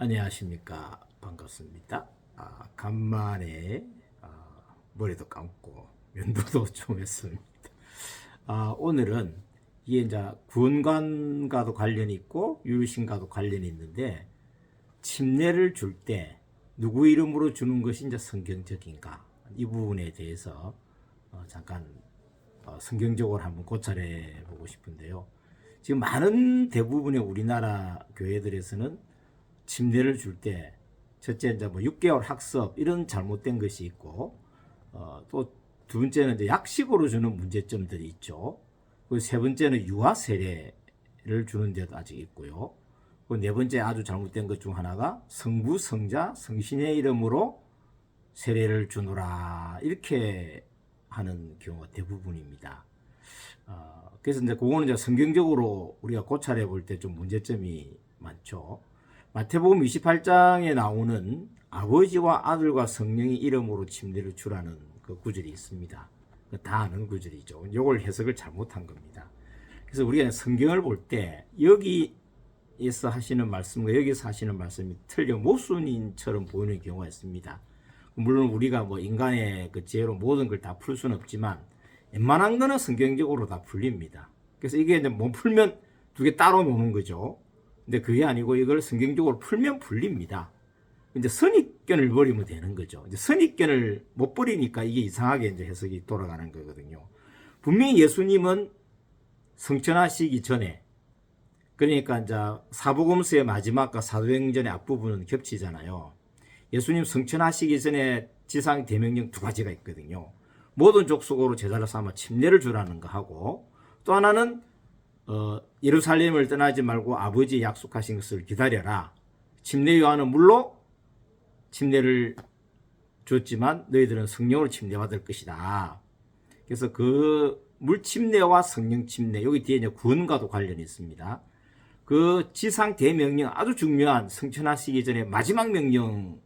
안녕하십니까. 반갑습니다. 간만에 머리도 감고 면도도 좀 했습니다. 오늘은 이게 이제 구원관과도 관련이 있고 유일신과도 관련이 있는데, 침례를 줄 때 누구 이름으로 주는 것이 이제 성경적인가, 이 부분에 대해서 잠깐 성경적으로 한번 고찰해 보고 싶은데요. 지금 많은 대부분의 우리나라 교회들에서는 침례를 줄 때 첫째 이제 뭐 6개월 학습 이런 잘못된 것이 있고, 또 두 번째는 이제 약식으로 주는 문제점들이 있죠. 그리고 세 번째는 유아 세례를 주는 데도 아직 있고요. 그리고 네 번째 아주 잘못된 것 중 하나가 성부, 성자, 성신의 이름으로 세례를 주노라, 이렇게 하는 경우가 대부분입니다. 그래서 이제 그거는 이제 성경적으로 우리가 고찰해 볼 때 좀 문제점이 많죠. 마태복음 28장에 나오는 아버지와 아들과 성령의 이름으로 침례를 주라는 그 구절이 있습니다. 다 아는 구절이죠. 이걸 해석을 잘못한 겁니다. 그래서 우리가 성경을 볼 때 여기에서 하시는 말씀과 여기서 하시는 말씀이 틀려 모순인처럼 보이는 경우가 있습니다. 물론 우리가 뭐 인간의 그 지혜로 모든 걸 다 풀 수는 없지만 웬만한 거는 성경적으로 다 풀립니다. 그래서 이게 이제 못 풀면 두 개 따로 노는 거죠. 근데 그게 아니고 이걸 성경적으로 풀면 풀립니다. 이제 선입견을 버리면 되는 거죠. 이제 선입견을 못 버리니까 이게 이상하게 이제 해석이 돌아가는 거거든요. 분명히 예수님은 성천하시기 전에, 그러니까 이제 사복음서의 마지막과 사도행전의 앞부분은 겹치잖아요. 예수님 성천하시기 전에 지상 대명령 두 가지가 있거든요. 모든 족속으로 제자를 삼아 침례를 주라는 거 하고, 또 하나는 예루살렘을 떠나지 말고 아버지 약속하신 것을 기다려라. 침례 요한은 물로 침례를 줬지만 너희들은 성령으로 침례받을 것이다. 그래서 그 물침례와 성령 침례, 여기 뒤에 이제 구원과도 관련이 있습니다. 그 지상 대명령, 아주 중요한 성천하시기 전에 마지막 명령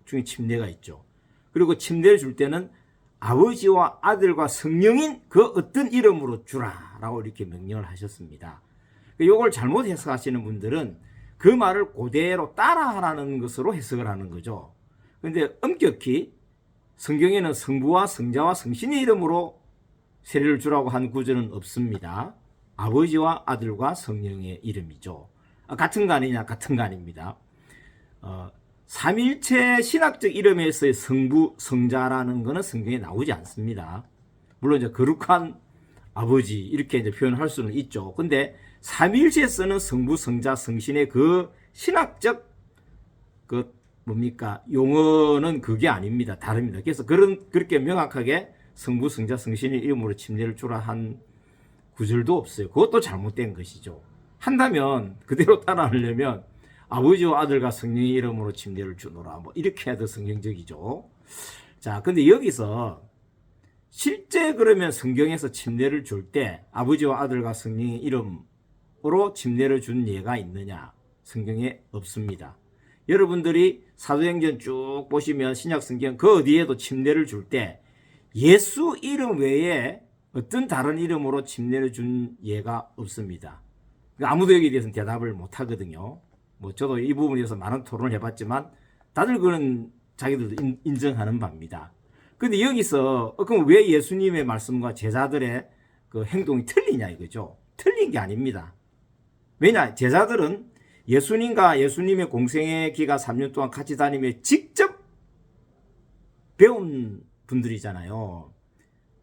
중에 침례가 있죠. 그리고 침례를 줄 때는 아버지와 아들과 성령인 그 어떤 이름으로 주라라고 이렇게 명령을 하셨습니다. 이걸 잘못 해석하시는 분들은 그 말을 그대로 따라하라는 것으로 해석을 하는 거죠. 그런데 엄격히 성경에는 성부와 성자와 성신의 이름으로 세례를 주라고 한 구절은 없습니다. 아버지와 아들과 성령의 이름이죠. 같은 거 아니냐? 같은 거 아닙니다. 삼일체 신학적 이름에서의 성부, 성자라는 것은 성경에 나오지 않습니다. 물론 이제 거룩한 아버지 이렇게 이제 표현할 수는 있죠. 근데 삼일체에 쓰는 성부, 성자, 성신의 그 신학적 그 뭡니까? 용어는 그게 아닙니다. 다릅니다. 그래서 그렇게 명확하게 성부, 성자, 성신의 이름으로 침례를 주라 한 구절도 없어요. 그것도 잘못된 것이죠. 한다면 그대로 따라하려면 아버지와 아들과 성령의 이름으로 침례를 주노라, 뭐 이렇게 해도 성경적이죠. 자, 근데 여기서 실제 그러면 성경에서 침례를 줄 때 아버지와 아들과 성령의 이름으로 침례를 준 예가 있느냐? 성경에 없습니다. 여러분들이 사도행전 쭉 보시면 신약 성경 그 어디에도 침례를 줄 때 예수 이름 외에 어떤 다른 이름으로 침례를 준 예가 없습니다. 아무도 여기에 대해서는 대답을 못 하거든요. 뭐 저도 이 부분에 대해서 많은 토론을 해봤지만 다들 그런 자기들도 인정하는 바입니다. 근데 여기서 그럼 왜 예수님의 말씀과 제자들의 그 행동이 틀리냐 이거죠. 틀린 게 아닙니다. 왜냐? 제자들은 예수님과 예수님의 공생의 기간 3년 동안 같이 다니며 직접 배운 분들이잖아요.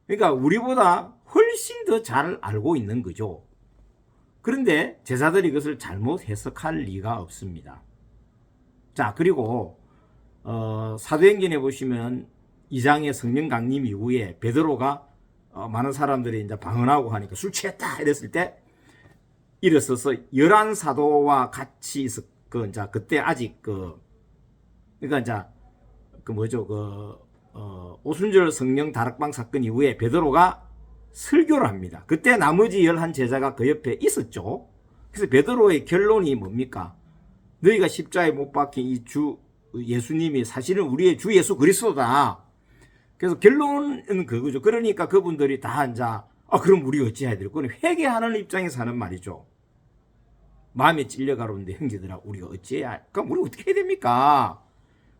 그러니까 우리보다 훨씬 더 잘 알고 있는 거죠. 그런데 제자들이 이것을 잘못 해석할 리가 없습니다. 자, 그리고 사도행전에 보시면 2장의 성령 강림 이후에 베드로가 많은 사람들이 이제 방언하고 하니까 술 취했다 이랬을 때 일어서서 11사도와 같이 그때 아직 그러니까 이제 오순절 성령 다락방 사건 이후에 베드로가 설교를 합니다. 그때 나머지 11 제자가 그 옆에 있었죠. 그래서 베드로의 결론이 뭡니까? 너희가 십자가에 못 박힌 이 주 예수님이 사실은 우리의 주 예수 그리스도다. 그래서 결론은 그거죠. 그러니까 그분들이 다 앉아 그럼 우리 어찌해야 될까? 회개하는 입장에서 하는 말이죠. 마음에 찔려가는데 형제들아 우리가 어찌해야 그럼 우리 어떻게 해야 됩니까?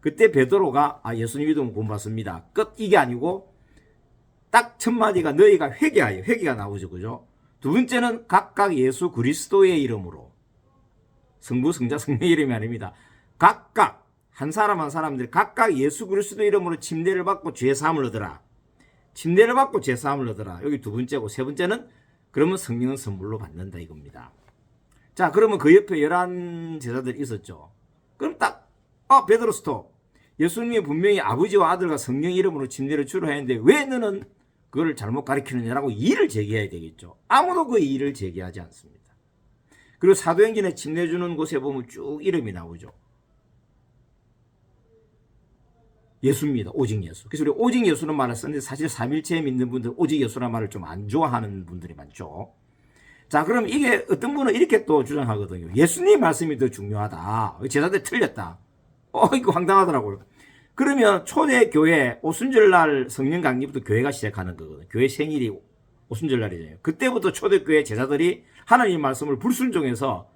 그때 베드로가 예수님 믿음을 본받습니다. 끝 이게 아니고 딱 첫 마디가 너희가 회개하여 회개가 나오죠. 그죠? 두 번째는 각각 예수 그리스도의 이름으로 성부 성자 성령의 이름이 아닙니다. 각각 한 사람 한 사람들이 각각 예수 그리스도의 이름으로 침례를 받고 죄사함을 얻으라. 침례를 받고 죄사함을 얻으라. 여기 두 번째고 세 번째는 그러면 성령은 선물로 받는다 이겁니다. 자 그러면 그 옆에 11 제자들이 있었죠. 그럼 딱 베드로 스톱. 예수님이 분명히 아버지와 아들과 성령 이름으로 침례를 주로 했는데 왜 너는 그걸 잘못 가르치느냐라고 이의를 제기해야 되겠죠. 아무도 그 이의를 제기하지 않습니다. 그리고 사도행전에 침례 주는 곳에 보면 쭉 이름이 나오죠. 예수입니다. 오직 예수. 그래서 우리 오직 예수는 말을 썼는데 사실 삼일체에 믿는 분들 오직 예수라는 말을 좀 안 좋아하는 분들이 많죠. 자 그럼 이게 어떤 분은 이렇게 또 주장하거든요. 예수님 말씀이 더 중요하다. 제자들 틀렸다. 이거 황당하더라고요. 그러면 초대교회 오순절날 성령 강림부터 교회가 시작하는 거거든요. 교회 생일이 오순절날이잖아요. 그때부터 초대교회 제자들이 하나님 말씀을 불순종해서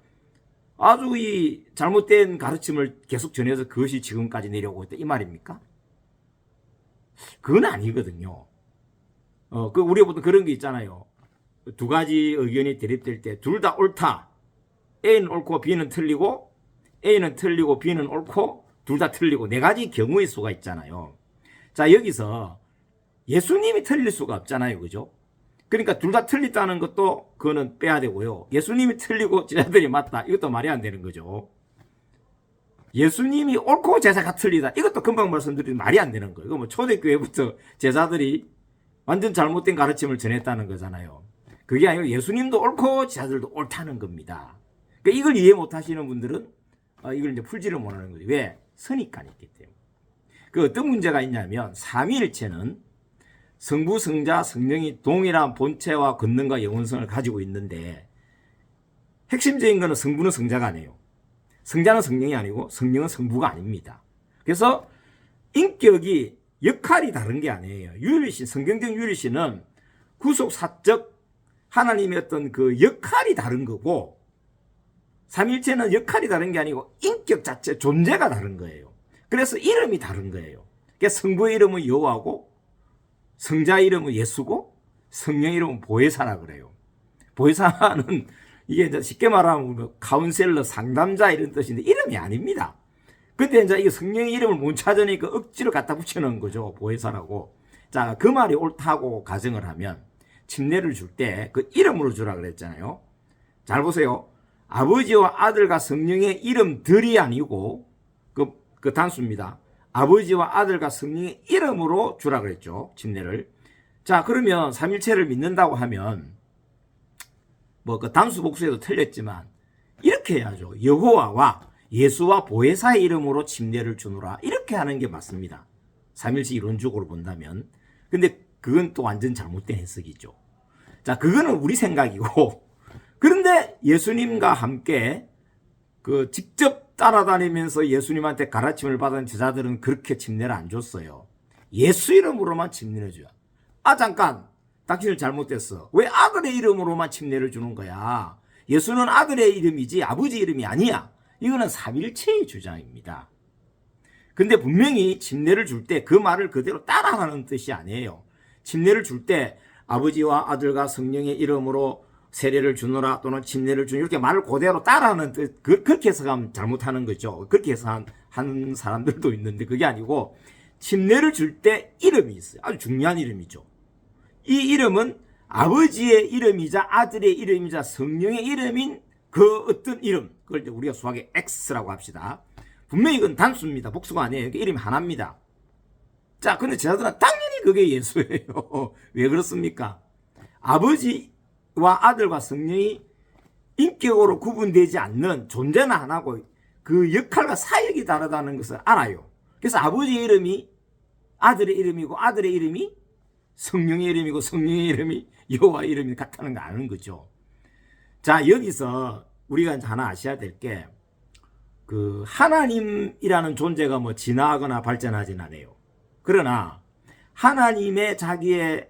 아주 이 잘못된 가르침을 계속 전해서 그것이 지금까지 내려오고 있다 이 말입니까? 그건 아니거든요. 우리가 보통 그런 게 있잖아요. 두 가지 의견이 대립될 때 둘 다 옳다. A는 옳고 B는 틀리고 A는 틀리고 B는 옳고 둘 다 틀리고 네 가지 경우의 수가 있잖아요. 자 여기서 예수님이 틀릴 수가 없잖아요. 그죠? 그러니까 둘 다 틀렸다는 것도 그거는 빼야 되고요. 예수님이 틀리고 제자들이 맞다. 이것도 말이 안 되는 거죠. 예수님이 옳고 제자가 틀리다. 이것도 금방 말씀드린 말이 안 되는 거예요. 뭐 초대교회부터 제자들이 완전 잘못된 가르침을 전했다는 거잖아요. 그게 아니고 예수님도 옳고 제자들도 옳다는 겁니다. 그러니까 이걸 이해 못 하시는 분들은 이걸 이제 풀지를 못하는 거죠. 왜? 선입관이 있기 때문에. 그 어떤 문제가 있냐면 삼위일체는 성부, 성자, 성령이 동일한 본체와 권능과 영원성을 가지고 있는데 핵심적인 것은 성부는 성자가 아니에요. 성자는 성령이 아니고 성령은 성부가 아닙니다. 그래서 인격이 역할이 다른 게 아니에요. 유일신, 성경적 유일신은 구속 사적 하나님의 어떤 그 역할이 다른 거고 삼일체는 역할이 다른 게 아니고 인격 자체 존재가 다른 거예요. 그래서 이름이 다른 거예요. 그래서 성부의 이름은 여호와고 성자 이름은 예수고 성령 이름은 보혜사라 그래요. 보혜사는 이게 이제 쉽게 말하면 뭐 카운셀러 상담자 이런 뜻인데 이름이 아닙니다. 근데 이제 이 성령의 이름을 못 찾으니까 억지로 갖다 붙여놓은 거죠. 보혜사라고. 자, 그 말이 옳다고 가정을 하면 침례를 줄 때 그 이름으로 주라 그랬잖아요. 잘 보세요. 아버지와 아들과 성령의 이름들이 아니고 그 단수입니다. 아버지와 아들과 성령의 이름으로 주라 그랬죠. 침례를. 자, 그러면 삼일체를 믿는다고 하면 뭐 그 단수 복수에도 틀렸지만 이렇게 해야죠. 여호와와 예수와 보혜사의 이름으로 침례를 주노라. 이렇게 하는 게 맞습니다. 삼일체 이론적으로 본다면. 근데 그건 또 완전 잘못된 해석이죠. 자, 그거는 우리 생각이고. 그런데 예수님과 함께 그 직접 따라다니면서 예수님한테 가르침을 받은 제자들은 그렇게 침례를 안 줬어요. 예수 이름으로만 침례를 줘요. 잠깐. 당신은 잘못됐어. 왜 아들의 이름으로만 침례를 주는 거야? 예수는 아들의 이름이지 아버지 이름이 아니야. 이거는 삼일체의 주장입니다. 근데 분명히 침례를 줄 때 그 말을 그대로 따라하는 뜻이 아니에요. 침례를 줄 때 아버지와 아들과 성령의 이름으로 세례를 주노라 또는 침례를 주노라 이렇게 말을 그대로 따라하는 뜻, 그렇게 해석하면 잘못하는 거죠. 그렇게 해석하는 사람들도 있는데 그게 아니고 침례를 줄 때 이름이 있어요. 아주 중요한 이름이죠. 이 이름은 아버지의 이름이자 아들의 이름이자 성령의 이름인 그 어떤 이름, 그걸 이제 우리가 수학에 X라고 합시다. 분명히 이건 단수입니다. 복수가 아니에요. 이름이 하나입니다. 자, 근데 제자들은 당연히 그게 예수예요. 왜 그렇습니까? 아버지와 아들과 성령이 인격으로 구분되지 않는 존재는 하나고 그 역할과 사역이 다르다는 것을 알아요. 그래서 아버지의 이름이 아들의 이름이고 아들의 이름이 성령의 이름이고 성령의 이름이 여호와의 이름이 같다는 거 아는 거죠. 자, 여기서 우리가 이제 하나 아셔야 될 게 그 하나님이라는 존재가 뭐 진화하거나 발전하진 않아요. 그러나 하나님의 자기의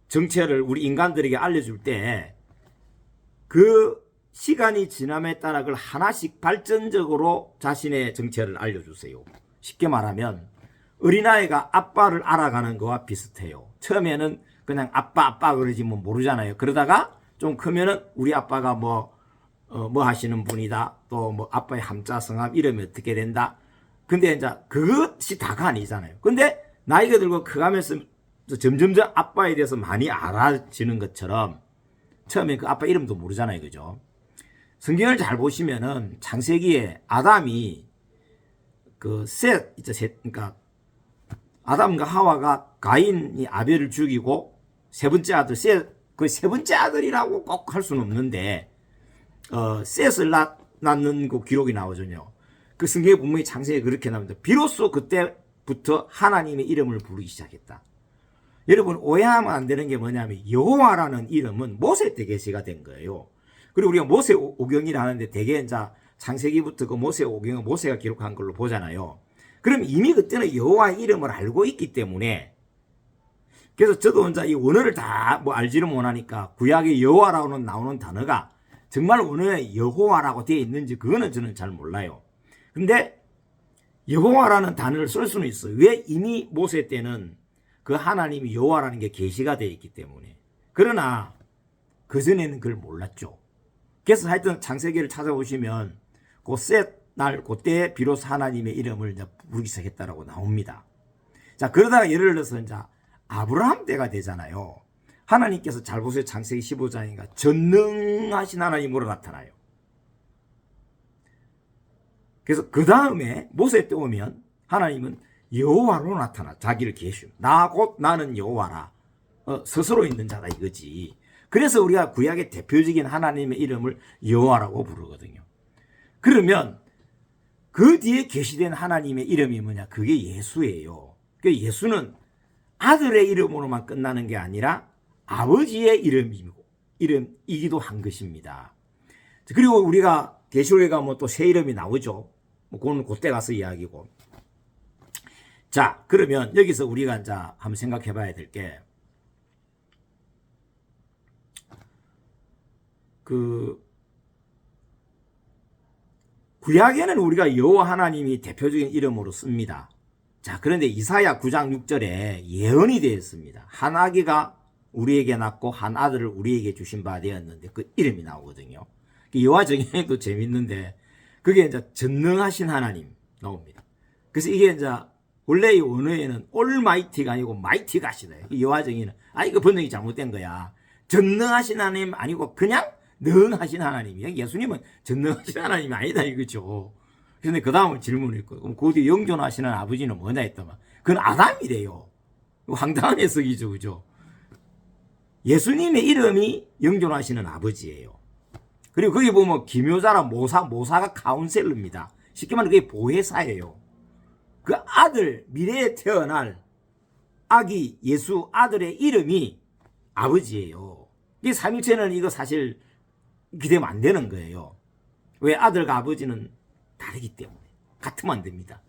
정체를 우리 인간들에게 알려줄 때 그 시간이 지남에 따라 그걸 하나씩 발전적으로 자신의 정체를 알려주세요. 쉽게 말하면 어린아이가 아빠를 알아가는 거와 비슷해요. 처음에는 그냥 아빠 그러지 뭐 모르잖아요. 그러다가 좀 크면은 우리 아빠가 뭐 하시는 분이다. 또 뭐 아빠의 함자 성함 이름이 어떻게 된다. 근데 이제 그것이 다가 아니잖아요. 근데 나이가 들고 커가면서 점점점 아빠에 대해서 많이 알아지는 것처럼 처음에 그 아빠 이름도 모르잖아요. 그죠? 성경을 잘 보시면은 창세기에 아담이 그러니까 아담과 하와가 가인이 아벨을 죽이고 세 번째 아들 그 세 번째 아들이라고 꼭 할 수는 없는데 셋을 낳는 그 기록이 나오잖아요. 그 성경에 분명히 창세기에 그렇게 나옵니다. 비로소 그때부터 하나님의 이름을 부르기 시작했다. 여러분 오해하면 안 되는 게 뭐냐면 여호와라는 이름은 모세 때 계시가 된 거예요. 그리고 우리가 모세 오경이라 하는데 대개 이제 창세기부터 그 모세 오경은 모세가 기록한 걸로 보잖아요. 그럼 이미 그때는 여호와의 이름을 알고 있기 때문에 그래서 저도 이제 이 원어를 다 뭐 알지를 못하니까 구약의 여호와라고는 나오는 단어가 정말 원어에 여호와라고 되어 있는지 그거는 저는 잘 몰라요. 근데 여호와라는 단어를 쓸 수는 있어요. 왜? 이미 모세 때는 그 하나님이 여호와라는 게 계시가 되어 있기 때문에. 그러나 그전에는 그걸 몰랐죠. 그래서 하여튼 창세기를 찾아보시면 그때 비로소 하나님의 이름을 이제 부르기 시작했다라고 나옵니다. 자, 그러다가 예를 들어서 이제 아브라함 때가 되잖아요. 하나님께서 잘 보세요. 창세기 15장인가 전능하신 하나님으로 나타나요. 그래서 그 다음에 모세 때 오면 하나님은 여호와로 나타나 자기를 계시오. 나는 여호와라. 스스로 있는 자다 이거지. 그래서 우리가 구약의 대표적인 하나님의 이름을 여호와라고 부르거든요. 그러면 그 뒤에 계시된 하나님의 이름이 뭐냐? 그게 예수예요. 그 예수는 아들의 이름으로만 끝나는 게 아니라 아버지의 이름이기도 한 것입니다. 그리고 우리가 계시록에 가면 또 새 이름이 나오죠. 그거는 그때 가서 이야기고. 자, 그러면 여기서 우리가 이제 한번 생각해 봐야 될 게, 구약에는 우리가 여호와 하나님이 대표적인 이름으로 씁니다. 자, 그런데 이사야 9장 6절에 예언이 되어 있습니다. 한 아기가 우리에게 낳고 한 아들을 우리에게 주신 바 되었는데 그 이름이 나오거든요. 여호와 정의도 재밌는데 그게 이제 전능하신 하나님 나옵니다. 그래서 이게 이제 원래 이 원어에는 올마이티가 아니고 마이티가 하시다. 여호와 정의는 이거 번역이 잘못된 거야. 전능하신 하나님 아니고 그냥 능하신 하나님이야. 예수님은 전능하신 하나님이 아니다 이거죠. 그런데 그 다음에 질문을 했고, 그럼 그 뒤에 영존하시는 아버지는 뭐냐 했더만, 그건 아담이래요. 황당한 해석이죠, 그죠? 예수님의 이름이 영존하시는 아버지예요. 그리고 거기 보면 기묘자라 모사가 카운셀러입니다. 쉽게 말하면 그게 보혜사예요. 그 아들, 미래에 태어날 아기 예수 아들의 이름이 아버지예요. 이 삼위체는 이거 사실 기대면 안 되는 거예요. 왜? 아들과 아버지는 다르기 때문에. 같으면 안 됩니다.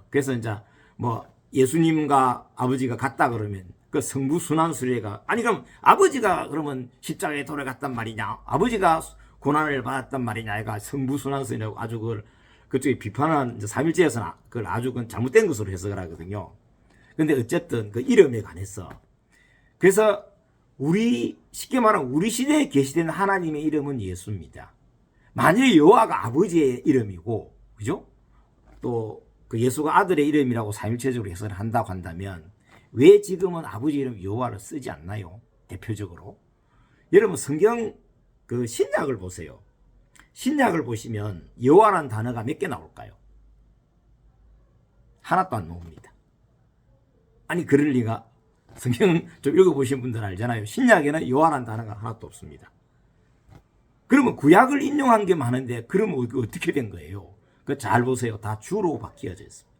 그래서 이제 뭐 예수님과 아버지가 같다 그러면 그 성부 순환수레가 그럼 아버지가 그러면 십자가에 돌아갔단 말이냐, 아버지가 고난을 받았단 말이냐, 이가 성부 순환수레라고 아주 그쪽에 비판한 삼일제에서는 그걸 아주 잘못된 것으로 해석을 하거든요. 근데 어쨌든 그 이름에 관해서, 그래서 쉽게 말하면 우리 시대에 계시된 하나님의 이름은 예수입니다. 만일 여호와가 아버지의 이름이고, 그죠? 또 그 예수가 아들의 이름이라고 삼일체적으로 해석을 한다고 한다면 왜 지금은 아버지 이름 여호와를 쓰지 않나요? 대표적으로. 여러분 성경 그 신약을 보세요. 신약을 보시면 여호와라는 단어가 몇 개 나올까요? 하나도 안 나옵니다. 그럴 리가. 성경 좀 읽어보신 분들 알잖아요. 신약에는 여호와라는 단어가 하나도 없습니다. 그러면 구약을 인용한 게 많은데 그러면 어떻게 된 거예요? 잘 보세요. 다 주로 바뀌어져 있습니다.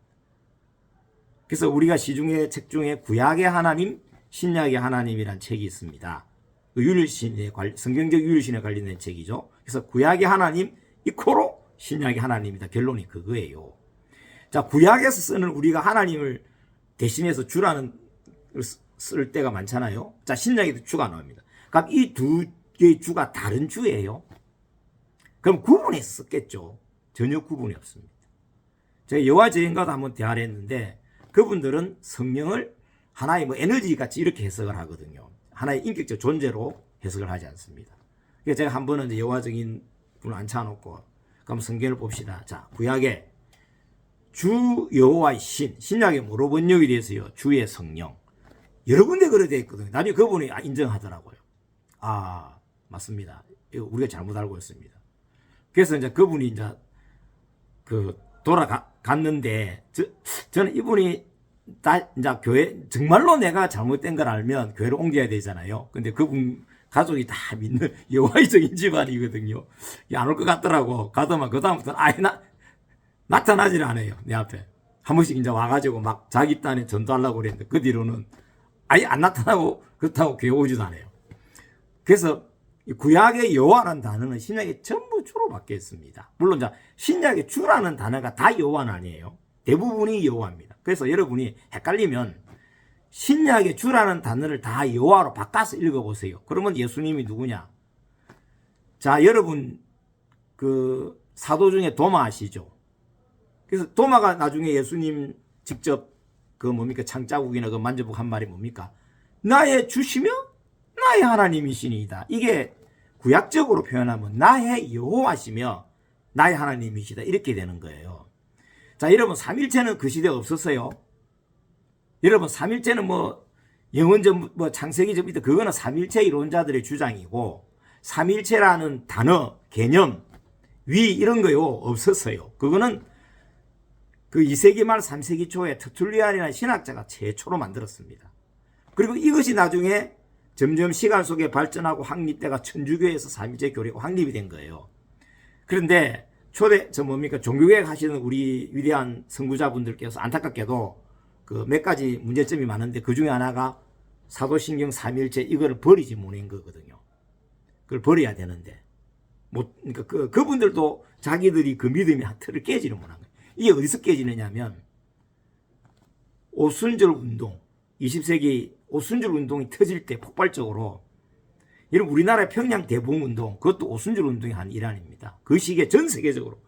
그래서 우리가 시중의 책 중에 구약의 하나님, 신약의 하나님이란 책이 있습니다. 성경적 유일신에 관련된 책이죠. 그래서 구약의 하나님 이코로 신약의 하나님이다. 결론이 그거예요. 자, 구약에서 쓰는 우리가 하나님을 대신해서 주라는 쓸 때가 많잖아요. 자, 신약에도 주가 나옵니다. 그럼 이 두 개의 주가 다른 주예요. 그럼 구분했었겠죠. 전혀 구분이 없습니다. 제가 여호와 증인과도 한번 대화를 했는데 그분들은 성령을 하나의 뭐 에너지 같이 이렇게 해석을 하거든요. 하나의 인격적 존재로 해석을 하지 않습니다. 그래서 제가 한 번은 여호와 증인 분을 앉혀놓고 그럼 성경을 봅시다. 자, 구약에 주 여호와의 신약의 뭐로 번역이 돼서요. 주의 성령. 여러 군데 그렇게 되어 있거든요. 나중에 그분이 인정하더라고요. 아, 맞습니다. 이거 우리가 잘못 알고 있습니다. 그래서 이제 그분이 이제 돌아갔는데 저는 이분이 이제 교회 정말로 내가 잘못된 걸 알면 교회를 옮겨야 되잖아요. 근데 그분 가족이 다 믿는 여호와적인 집안이거든요. 안 올 것 같더라고. 가더만 그다음부터는 아예 나타나질 않아요. 내 앞에. 한 번씩 이제 와가지고 막 자기 딴에 전도하려고 그랬는데 그 뒤로는 아예 안 나타나고 그렇다고 교회 오지도 않아요. 그래서 구약의 여호와라는 단어는 신약에 전부 주로 바뀌어 있습니다. 물론 신약의 주라는 단어가 다 여호와는 아니에요. 대부분이 여호와입니다. 그래서 여러분이 헷갈리면 신약의 주라는 단어를 다 여호와로 바꿔서 읽어보세요. 그러면 예수님이 누구냐? 자, 여러분 그 사도 중에 도마 아시죠? 그래서 도마가 나중에 예수님 직접 그 뭡니까 창자국이나 그 만져보고 한 말이 뭡니까? 나의 주시며 나의 하나님이시니이다. 이게 구약적으로 표현하면 나의 여호와시며 나의 하나님이시다. 이렇게 되는 거예요. 자, 여러분 삼일체는 그 시대에 없었어요. 여러분 삼일체는 뭐 영원전 뭐 창세기 전부터 그거는 삼일체 이론자들의 주장이고 삼일체라는 단어 개념 위 이런 거요 없었어요. 그거는 그 2세기 말 3세기 초에 터툴리안이라는 신학자가 최초로 만들었습니다. 그리고 이것이 나중에 점점 시간 속에 발전하고 확립돼가 천주교에서 삼일체 교리가 확립이 된 거예요. 그런데 종교개혁 하시는 우리 위대한 선구자분들께서 안타깝게도 그 몇 가지 문제점이 많은데 그 중에 하나가 사도신경 삼일체 이거를 버리지 못한 거거든요. 그걸 버려야 되는데 그러니까 그분들도 자기들이 그 믿음의 틀을 깨지를 못한 거예요. 이게 어디서 깨지느냐면 오순절 운동 20세기 오순절 운동이 터질 때 폭발적으로 여러분 우리나라의 평양 대봉 운동 그것도 오순절 운동의 한 일환입니다. 그 시기에 전 세계적으로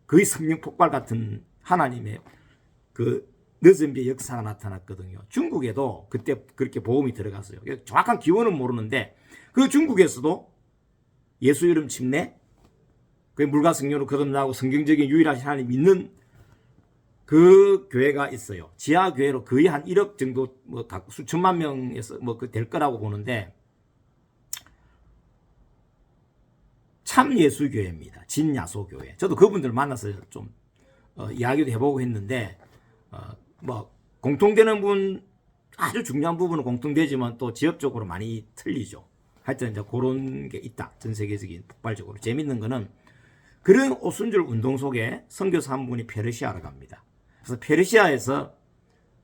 거의 성령 폭발 같은 하나님의 그 늦은 비의 역사가 나타났거든요. 중국에도 그때 그렇게 복음이 들어갔어요. 정확한 기원은 모르는데 그 중국에서도 예수 이름 침례 그 물과 성령으로 거듭나고 성경적인 유일하신 하나님 믿는 그 교회가 있어요. 지하 교회로 거의 한 1억 정도 뭐 수천만 명에서 뭐 그 될 거라고 보는데 참 예수 교회입니다. 진야소 교회. 저도 그분들 만나서 좀 이야기도 해보고 했는데 뭐 공통되는 부분 아주 중요한 부분은 공통되지만 또 지역적으로 많이 틀리죠. 하여튼 이제 그런 게 있다. 전 세계적인 폭발적으로 재밌는 거는 그런 오순절 운동 속에 선교사 한 분이 페르시아로 갑니다. 그래서 페르시아에서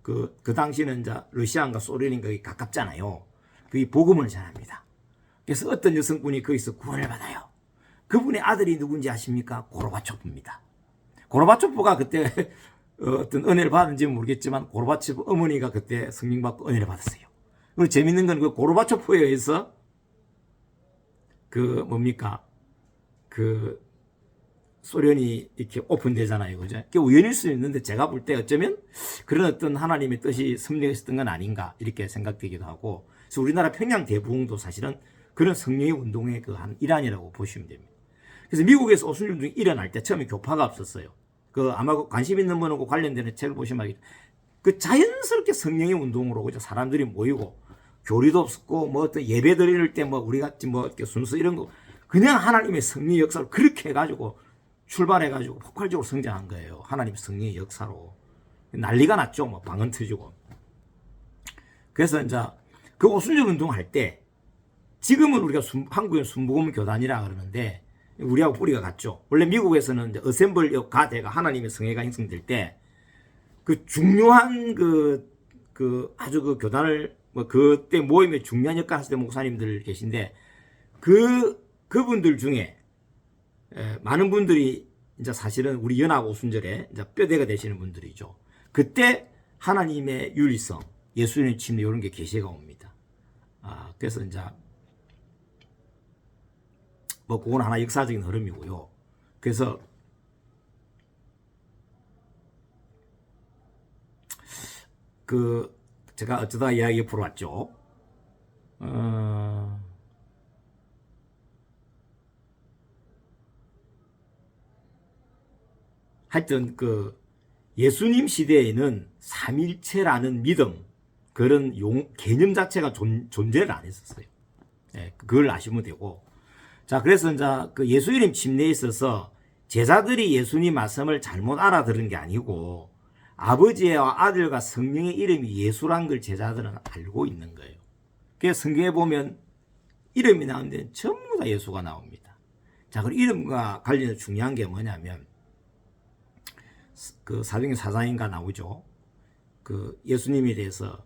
그 당시는 이제 러시아인가 소련인가 가깝잖아요. 그게 복음을 전합니다. 그래서 어떤 여성분이 거기서 구원을 받아요. 그분의 아들이 누군지 아십니까? 고르바초프입니다. 고르바초프가 그때 어떤 은혜를 받은지 모르겠지만 고르바초프 어머니가 그때 성령 받고 은혜를 받았어요. 그리고 재밌는 건 그 고르바초프에 의해서 그 뭡니까? 그 소련이 이렇게 오픈되잖아요. 그죠? 그게 우연일 수 있는데 제가 볼 때 어쩌면 그런 어떤 하나님의 뜻이 섭리했던 건 아닌가 이렇게 생각되기도 하고 그래서 우리나라 평양 대부흥도 사실은 그런 성령의 운동의 그 한 일환이라고 보시면 됩니다. 그래서 미국에서 오순절 운동이 일어날 때 처음에 교파가 없었어요. 그 아마 관심 있는 분하고 관련되는 책을 보시면 그 자연스럽게 성령의 운동으로 그죠? 사람들이 모이고 교리도 없었고 뭐 어떤 예배 드릴 때 뭐 우리 같이 뭐 이렇게 순서 이런 거 그냥 하나님의 성령의 역사를 그렇게 해가지고 출발해가지고 폭발적으로 성장한 거예요. 하나님의 성령의 역사로 난리가 났죠. 뭐 방언 터지고. 그래서 이제 그 오순절 운동할 때 지금은 우리가 한국의 순복음 교단이라 그러는데 우리하고 뿌리가 같죠. 원래 미국에서는 이제 어셈블 가대가 하나님의 성회가 형성될 때 그 중요한 아주 그 교단을 뭐 그때 모임에 중요한 역할 하실 때 목사님들 계신데 그분들 중에 많은 분들이 이제 사실은 우리 연합 오순절에 이제 뼈대가 되시는 분들이죠. 그때 하나님의 유일성, 예수님의 침례 이런 게 계시가 옵니다. 그래서 이제 뭐 그건 하나 역사적인 흐름이고요. 그래서 제가 어쩌다 이야기 풀어왔죠. 하여튼 예수님 시대에는 삼일체라는 믿음, 그런 개념 자체가 존재를 안 했었어요. 예, 그걸 아시면 되고. 자, 그래서 이제 예수 이름 침례에 있어서 제자들이 예수님 말씀을 잘못 알아들은 게 아니고 아버지와 아들과 성령의 이름이 예수란 걸 제자들은 알고 있는 거예요. 그래서 성경에 보면 이름이 나오는 데는 전부 다 예수가 나옵니다. 자, 그리고 이름과 관련해서 중요한 게 뭐냐면 사도행전 4장인가 나오죠. 예수님에 대해서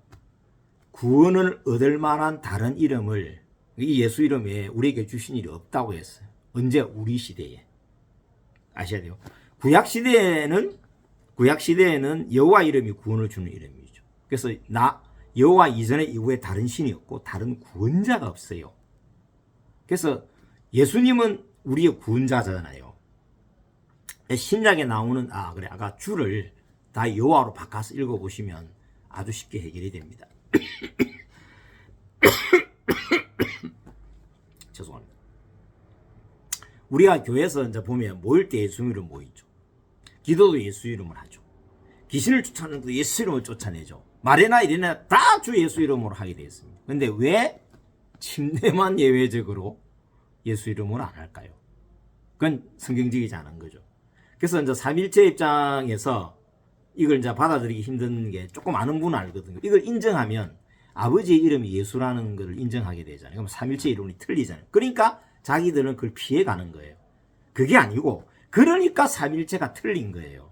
구원을 얻을 만한 다른 이름을 이 예수 이름에 우리에게 주신 일이 없다고 했어요. 언제? 우리 시대에. 아셔야 돼요. 구약 시대에는 여호와 이름이 구원을 주는 이름이죠. 그래서 여호와 이전에 이후에 다른 신이 없고 다른 구원자가 없어요. 그래서 예수님은 우리의 구원자잖아요. 신약에 나오는 아까 주를 다 여호와로 바꿔서 읽어보시면 아주 쉽게 해결이 됩니다. 죄송합니다. 우리가 교회에서 이제 보면 모일 때 예수 이름 모이죠. 기도도 예수 이름을 하죠. 귀신을 쫓아내도 예수 이름을 쫓아내죠. 말이나 일이나 다 주 예수 이름으로 하게 되어 있습니다. 그런데 왜 침례만 예외적으로 예수 이름으로 안 할까요? 그건 성경적이지 않은 거죠. 그래서 이제 삼일체 입장에서 이걸 이제 받아들이기 힘든 게 조금 아는 분은 알거든요. 이걸 인정하면 아버지의 이름이 예수라는 걸 인정하게 되잖아요. 그럼 삼일체 이름이 틀리잖아요. 그러니까 자기들은 그걸 피해가는 거예요. 그게 아니고 그러니까 삼일체가 틀린 거예요.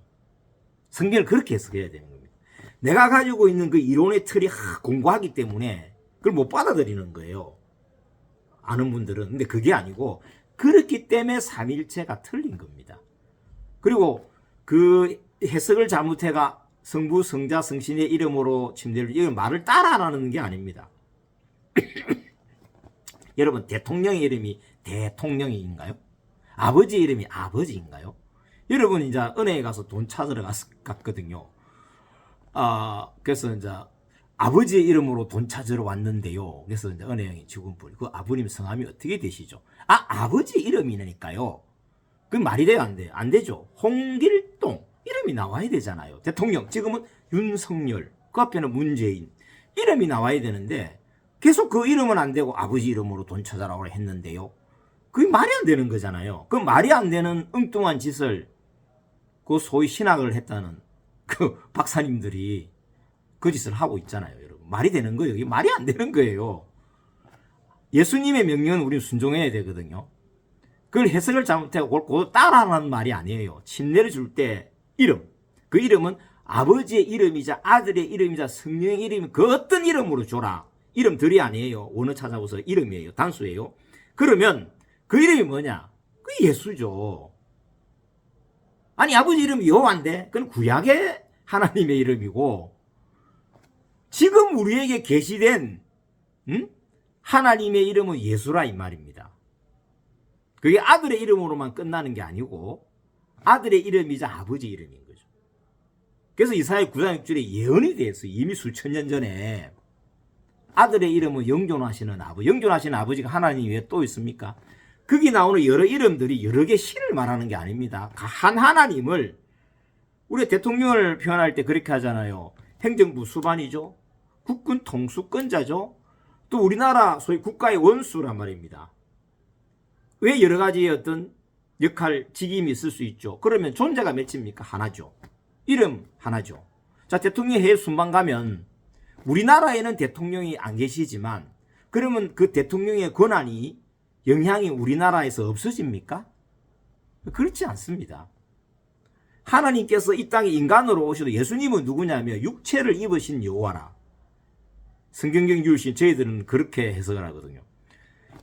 성경을 그렇게 해석해야 되는 겁니다. 내가 가지고 있는 그 이론의 틀이 공부하기 때문에 그걸 못 받아들이는 거예요. 아는 분들은. 근데 그게 아니고 그렇기 때문에 삼일체가 틀린 겁니다. 그리고 그 해석을 잘못해가 성부, 성자, 성신의 이름으로 침례를, 이건 말을 따라하라는 게 아닙니다. 여러분, 대통령의 이름이 대통령인가요? 아버지 이름이 아버지인가요? 여러분, 이제 은행에 가서 돈 찾으러 갔거든요. 그래서 이제 아버지의 이름으로 돈 찾으러 왔는데요. 그래서 이제 은행의 직원분이 그 아버님 성함이 어떻게 되시죠? 아버지 이름이니까요. 그 말이 돼요, 안 돼요? 안 되죠. 홍길동 이름이 나와야 되잖아요. 대통령 지금은 윤석열, 그 앞에는 문재인 이름이 나와야 되는데 계속 그 이름은 안 되고 아버지 이름으로 돈 찾아라고 했는데요. 그게 말이 안 되는 거잖아요. 그 말이 안 되는 엉뚱한 짓을 그 소위 신학을 했다는 그 박사님들이 그 짓을 하고 있잖아요, 여러분. 말이 되는 거예요. 이게 말이 안 되는 거예요. 예수님의 명령은 우리는 순종해야 되거든요. 그걸 해석을 잘못하고 그걸 따라하는 말이 아니에요. 침례를 줄 때 이름, 그 이름은 아버지의 이름이자 아들의 이름이자 성령의 이름이 그 어떤 이름으로 줘라. 이름들이 아니에요. 원어 찾아보서 이름이에요. 단수예요. 그러면 그 이름이 뭐냐? 그 예수죠. 아니, 아버지 이름이 여호와인데 그건 구약의 하나님의 이름이고 지금 우리에게 계시된 하나님의 이름은 예수라 이 말입니다. 그게 아들의 이름으로만 끝나는 게 아니고 아들의 이름이자 아버지 이름인 거죠. 그래서 이사야 9장 6절에 예언이 되었어요. 이미 수천 년 전에 아들의 이름은 영존하시는 아버지. 영존하시는 아버지가 하나님 외에 또 있습니까? 거기 나오는 여러 이름들이 여러 개 신을 말하는 게 아닙니다. 한 하나님을 우리 대통령을 표현할 때 그렇게 하잖아요. 행정부 수반이죠. 국군 통수권자죠. 또 우리나라 소위 국가의 원수란 말입니다. 왜 여러 가지의 어떤 역할, 직임이 있을 수 있죠. 그러면 존재가 몇입니까? 하나죠. 이름 하나죠. 자, 대통령 해외 순방 가면 우리나라에는 대통령이 안 계시지만 그러면 그 대통령의 권한이 영향이 우리나라에서 없어집니까? 그렇지 않습니다. 하나님께서 이 땅에 인간으로 오셔도 예수님은 누구냐면 육체를 입으신 여호와라. 성경적 유신 저희들은 그렇게 해석을 하거든요.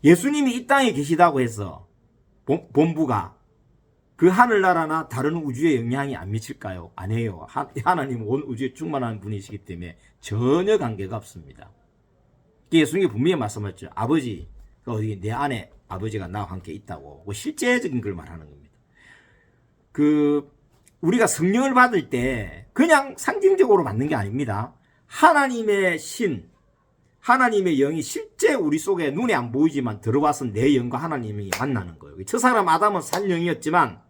예수님이 이 땅에 계시다고 해서 본부가 그 하늘나라나 다른 우주에 영향이 안 미칠까요? 아니에요. 하나님은 온 우주에 충만한 분이시기 때문에 전혀 관계가 없습니다. 예수님이 분명히 말씀하셨죠. 아버지, 어디 내 안에 아버지가 나와 함께 있다고. 실제적인 걸 말하는 겁니다. 우리가 성령을 받을 때 그냥 상징적으로 받는 게 아닙니다. 하나님의 신, 하나님의 영이 실제 우리 속에 눈에 안 보이지만 들어와서 내 영과 하나님이 만나는 거예요. 첫 사람 아담은 산영이었지만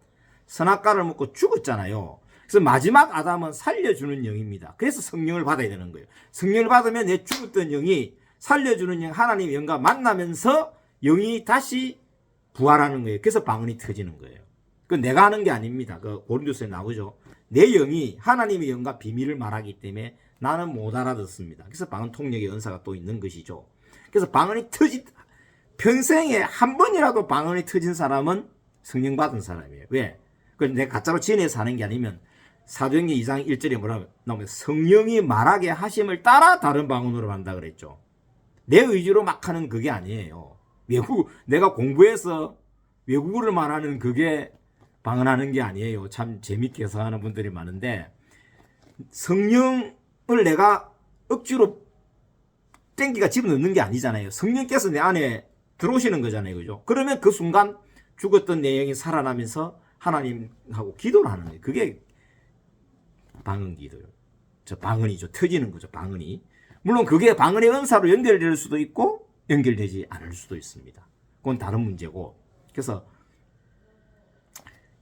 선악과를 먹고 죽었잖아요. 그래서 마지막 아담은 살려주는 영입니다. 그래서 성령을 받아야 되는 거예요. 성령을 받으면 내 죽었던 영이 살려주는 영, 하나님의 영과 만나면서 영이 다시 부활하는 거예요. 그래서 방언이 터지는 거예요. 그 내가 하는 게 아닙니다. 그 고린도서에 나오죠. 내 영이 하나님의 영과 비밀을 말하기 때문에 나는 못 알아듣습니다. 그래서 방언 통역의 은사가 또 있는 것이죠. 그래서 방언이 평생에 한 번이라도 방언이 터진 사람은 성령 받은 사람이에요. 왜? 내가 가짜로 지어내서 하는 게 아니면 사도행전 2장 1절에 뭐라고 나오면 성령이 말하게 하심을 따라 다른 방언으로 한다 그랬죠. 내 의지로 막 하는 그게 아니에요. 내가 공부해서 외국어를 말하는 그게 방언하는 게 아니에요. 참 재밌게 해석하는 분들이 많은데 성령을 내가 억지로 땡기가 집어넣는 게 아니잖아요. 성령께서 내 안에 들어오시는 거잖아요. 그죠? 그러면 그 순간 죽었던 내 영이 살아나면서 하나님하고 기도를 하는 거예요. 그게 방언 기도요. 저 방언이죠. 터지는 거죠. 방언이. 물론 그게 방언의 은사로 연결될 수도 있고 연결되지 않을 수도 있습니다. 그건 다른 문제고. 그래서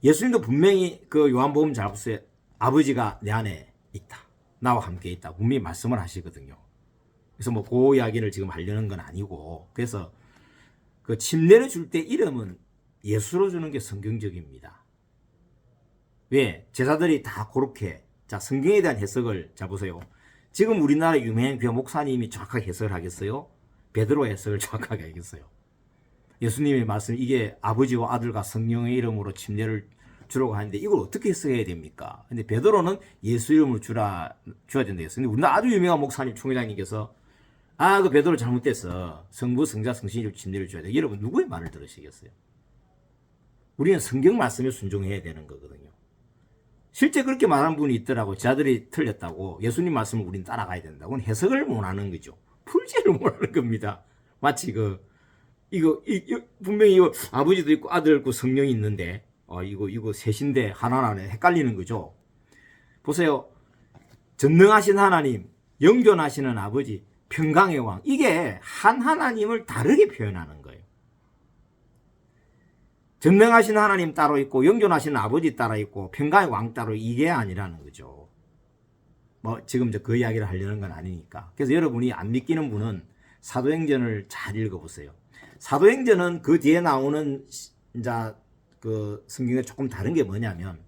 예수님도 분명히 그 요한복음 잘 보세요. 아버지가 내 안에 있다. 나와 함께 있다. 분명히 말씀을 하시거든요. 그래서 뭐 그 이야기를 지금 하려는 건 아니고. 그래서 그 침례를 줄 때 이름은 예수로 주는 게 성경적입니다. 왜? 제자들이 다 그렇게. 자, 성경에 대한 해석을 자 보세요. 지금 우리나라 유명한 교회 목사님이 정확하게 해석을 하겠어요? 베드로 해석을 정확하게 하겠어요? 예수님의 말씀, 이게 아버지와 아들과 성령의 이름으로 침례를 주라고 하는데 이걸 어떻게 해석해야 됩니까? 근데 베드로는 예수 이름을 줘야 된다 했어요. 근데 우리나라 아주 유명한 목사님, 총회장님께서 그 베드로 잘못됐어. 성부, 성자, 성신 이름 침례를 줘야 돼. 여러분 누구의 말을 들으시겠어요? 우리는 성경 말씀에 순종해야 되는 거거든요. 실제 그렇게 말한 분이 있더라고. 자들이 틀렸다고. 예수님 말씀을 우리는 따라가야 된다고. 그건 해석을 못하는 거죠. 풀지를 못하는 겁니다. 마치 이거 분명히 이거 아버지도 있고 아들 있고 성령이 있는데 이거 셋인데 하나라네. 헷갈리는 거죠. 보세요. 전능하신 하나님, 영존하시는 아버지, 평강의 왕. 이게 한 하나님을 다르게 표현하는 거예요. 전능하신 하나님 따로 있고 영존하시는 아버지 따로 있고 평강의 왕 따로, 이게 아니라는 거죠. 뭐 지금 그 이야기를 하려는 건 아니니까. 그래서 여러분이 안 믿기는 분은 사도행전을 잘 읽어보세요. 사도행전은 그 뒤에 나오는 이제 그 성경에 조금 다른 게 뭐냐면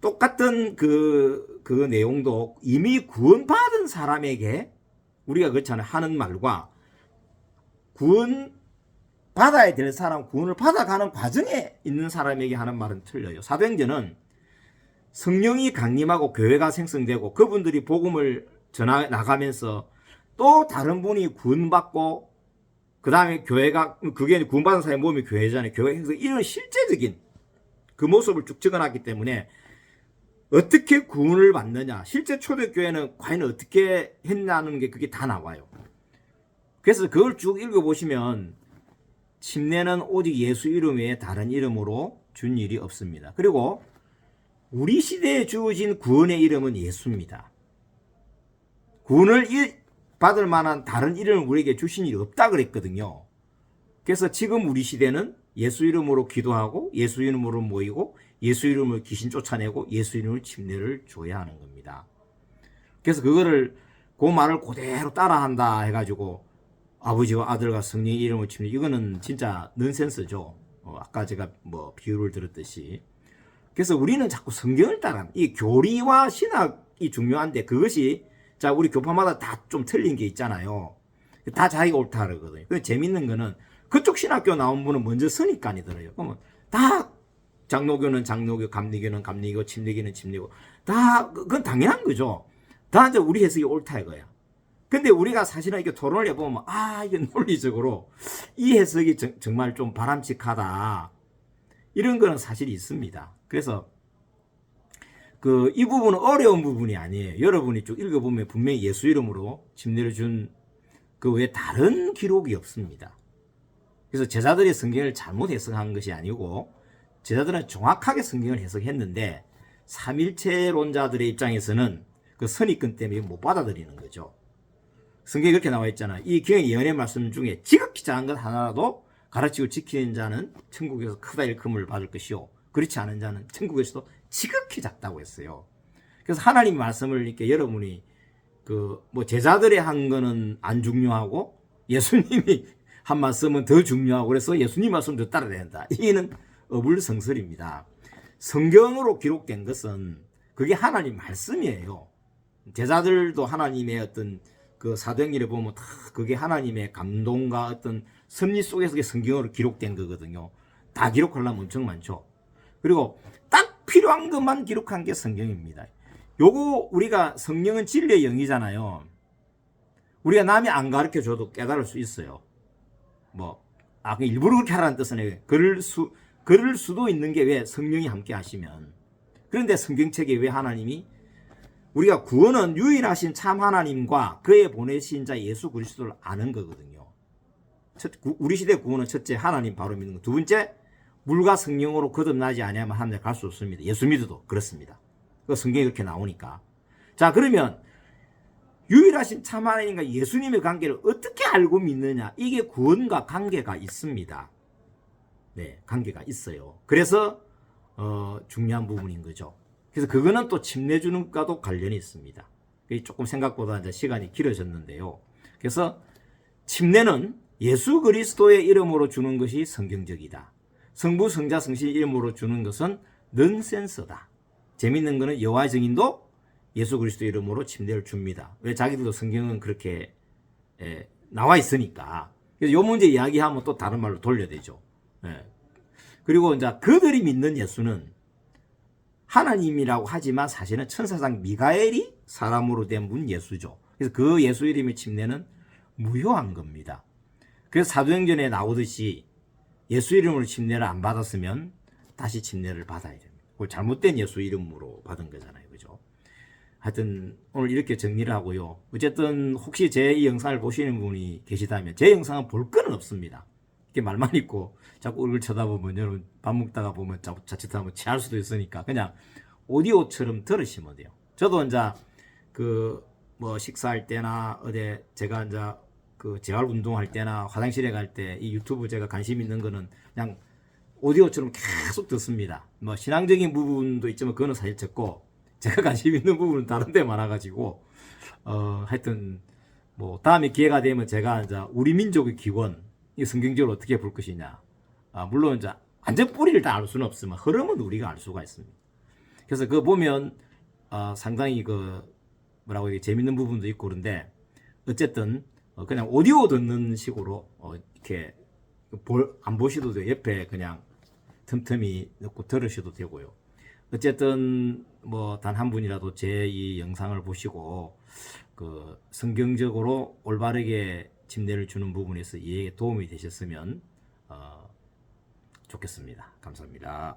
똑같은 그 내용도 이미 구원받은 사람에게 우리가 그렇잖아요. 하는 말과 구원 받아야 될 사람, 구원을 받아가는 과정에 있는 사람에게 하는 말은 틀려요. 사도행전은 성령이 강림하고 교회가 생성되고 그분들이 복음을 전해 나가면서 또 다른 분이 구원받고 그 다음에 교회가, 그게 구원받은 사람의 몸이 교회잖아요. 교회에서 이런 실제적인 그 모습을 쭉 적어놨기 때문에 어떻게 구원을 받느냐, 실제 초대교회는 과연 어떻게 했냐는 게 그게 다 나와요. 그래서 그걸 쭉 읽어보시면 침례는 오직 예수 이름 외에 다른 이름으로 준 일이 없습니다. 그리고 우리 시대에 주어진 구원의 이름은 예수입니다. 구원을 받을 만한 다른 이름을 우리에게 주신 일이 없다 그랬거든요. 그래서 지금 우리 시대는 예수 이름으로 기도하고 예수 이름으로 모이고 예수 이름으로 귀신 쫓아내고 예수 이름으로 침례를 줘야 하는 겁니다. 그래서 그거를 그 말을 그대로 따라한다 해가지고 아버지와 아들과 성령의 이름을 침례, 이거는 진짜 넌센스죠. 아까 제가 뭐 비유를 들었듯이. 그래서 우리는 자꾸 성경을 따라, 이 교리와 신학이 중요한데 그것이 자 우리 교파마다 다 좀 틀린 게 있잖아요. 다 자기가 옳다 그러거든요. 근데 재밌는 거는 그쪽 신학교 나온 분은 먼저 선입관이 들어요. 그러면 다 장로교는 장로교, 감리교는 감리교, 침례교는 침례교, 다 그건 당연한 거죠. 다 이제 우리 해석이 옳다 이거야. 근데 우리가 사실은 이렇게 토론을 해보면 이게 논리적으로 이 해석이 정말 좀 바람직하다, 이런 거는 사실이 있습니다. 그래서 이 부분은 어려운 부분이 아니에요. 여러분이 쭉 읽어보면 분명히 예수 이름으로 침례를 준 그 외에 다른 기록이 없습니다. 그래서 제자들이 성경을 잘못 해석한 것이 아니고 제자들은 정확하게 성경을 해석했는데 삼일체론자들의 입장에서는 그 선입견 때문에 못 받아들이는 거죠. 성경에 그렇게 나와 있잖아. 이 경의 예언의 말씀 중에 지극히 작은 것 하나라도 가르치고 지키는 자는 천국에서 크다 일금을 받을 것이요, 그렇지 않은 자는 천국에서도 지극히 작다고 했어요. 그래서 하나님 말씀을 이렇게 여러분이 뭐 제자들이 한 거는 안 중요하고 예수님이 한 말씀은 더 중요하고, 그래서 예수님 말씀 더 따라야 된다. 이는 어불성설입니다. 성경으로 기록된 것은 그게 하나님 말씀이에요. 제자들도 하나님의 어떤 그 사도행전에 보면 다 그게 하나님의 감동과 어떤 섭리 속에서 성경으로 기록된 거거든요. 다 기록하려면 엄청 많죠. 그리고 딱 필요한 것만 기록한 게 성경입니다. 요거 우리가 성령은 진리의 영이잖아요. 우리가 남이 안 가르쳐줘도 깨달을 수 있어요. 일부러 그렇게 하라는 뜻은 아니에요. 그럴 수도 있는 게 왜 성령이 함께 하시면. 그런데 성경책에 왜 하나님이 우리가 구원은 유일하신 참 하나님과 그의 보내신 자 예수 그리스도를 아는 거거든요. 우리 시대 구원은 첫째 하나님 바로 믿는 거, 두 번째 물과 성령으로 거듭나지 아니하면 하나님 갈 수 없습니다. 예수 믿어도 그렇습니다. 그 성경이 그렇게 나오니까. 자, 그러면 유일하신 참 하나님과 예수님의 관계를 어떻게 알고 믿느냐? 이게 구원과 관계가 있습니다. 네, 관계가 있어요. 그래서 중요한 부분인 거죠. 그래서 그거는 또 침례 주는 것과도 관련이 있습니다. 조금 생각보다 이제 시간이 길어졌는데요. 그래서 침례는 예수 그리스도의 이름으로 주는 것이 성경적이다. 성부, 성자, 성신 이름으로 주는 것은 넌센스다. 재밌는 거는 여호와의 증인도 예수 그리스도 이름으로 침례를 줍니다. 왜? 자기들도 성경은 그렇게 나와 있으니까. 그래서 이 문제 이야기하면 또 다른 말로 돌려야 되죠. 그리고 이제 그들이 믿는 예수는 하나님이라고 하지만 사실은 천사장 미가엘이 사람으로 된 분 예수죠. 그래서 그 예수 이름의 침례는 무효한 겁니다. 그래서 사도행전에 나오듯이 예수 이름으로 침례를 안 받았으면 다시 침례를 받아야 됩니다. 그걸 잘못된 예수 이름으로 받은 거잖아요. 그죠? 하여튼 오늘 이렇게 정리를 하고요. 어쨌든 혹시 제 이 영상을 보시는 분이 계시다면 제 영상은 볼 거는 없습니다. 이렇게 말만 있고 자꾸 얼굴 쳐다보면 여러분 밥 먹다가 보면 자칫하면 취할 수도 있으니까 그냥 오디오처럼 들으시면 돼요. 저도 이제 식사할 때나 어디 제가 이제 재활 운동할 때나 화장실에 갈 때 이 유튜브 제가 관심 있는 거는 그냥 오디오처럼 계속 듣습니다. 신앙적인 부분도 있지만 그거는 사실 적고 제가 관심 있는 부분은 다른 데 많아가지고 하여튼 다음에 기회가 되면 제가 이제 우리 민족의 기원 이 성경적으로 어떻게 볼 것이냐. 물론 이제 완전 뿌리를 다 알 수는 없지만 흐름은 우리가 알 수가 있습니다. 그래서 그거 보면 상당히 재밌는 부분도 있고 그런데 어쨌든 그냥 오디오 듣는 식으로 이렇게 안 보셔도 돼요. 옆에 그냥 틈틈이 넣고 들으셔도 되고요. 어쨌든 단 한 분이라도 제 이 영상을 보시고 성경적으로 올바르게 침례를 주는 부분에서 이해에 도움이 되셨으면 좋겠습니다. 감사합니다.